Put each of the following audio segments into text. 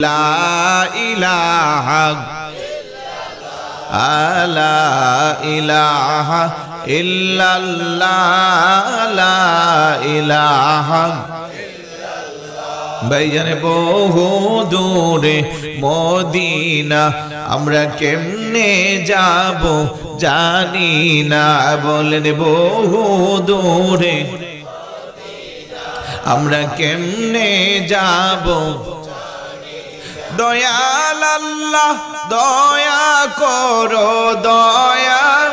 لا إله لا إله إلا الله لا إله ভাইজানে বহু দূরে মদিনা আমরা কেমনে যাব জানি না বলেন বহু দূরে আমরা কেমনে যাব দয়াল আল্লাহ দয়া করো দয়াল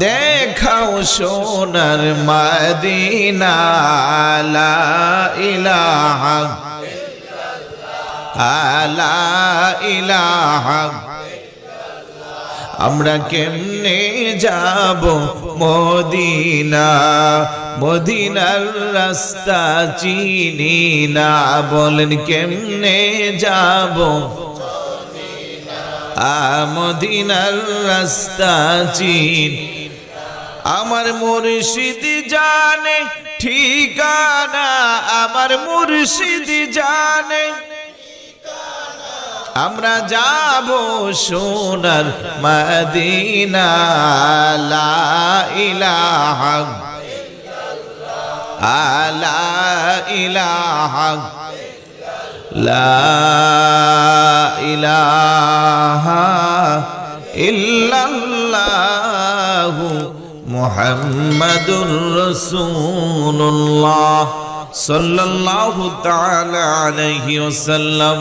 দেখাও সোনার মদিনা লা ইলাহা লা ইলাহা আমরা কেমনে যাব মদিনা মদিনার রাস্তা চিনি না বলেন কেমনে যাব মদিনার রাস্তা চিনি আমার মুর্শিদ জানে ঠিকানা আমার মুর্শিদ জানে আমরা যাব সোনার মদিনা লা ইলাহা লা ইলাহা লা ইলাহা ইল্লাল্লাহু মুহাম্মাদুর রাসূলুল্লাহ সাল্লাল্লাহু তাআলা আলাইহি ওয়াসাল্লাম।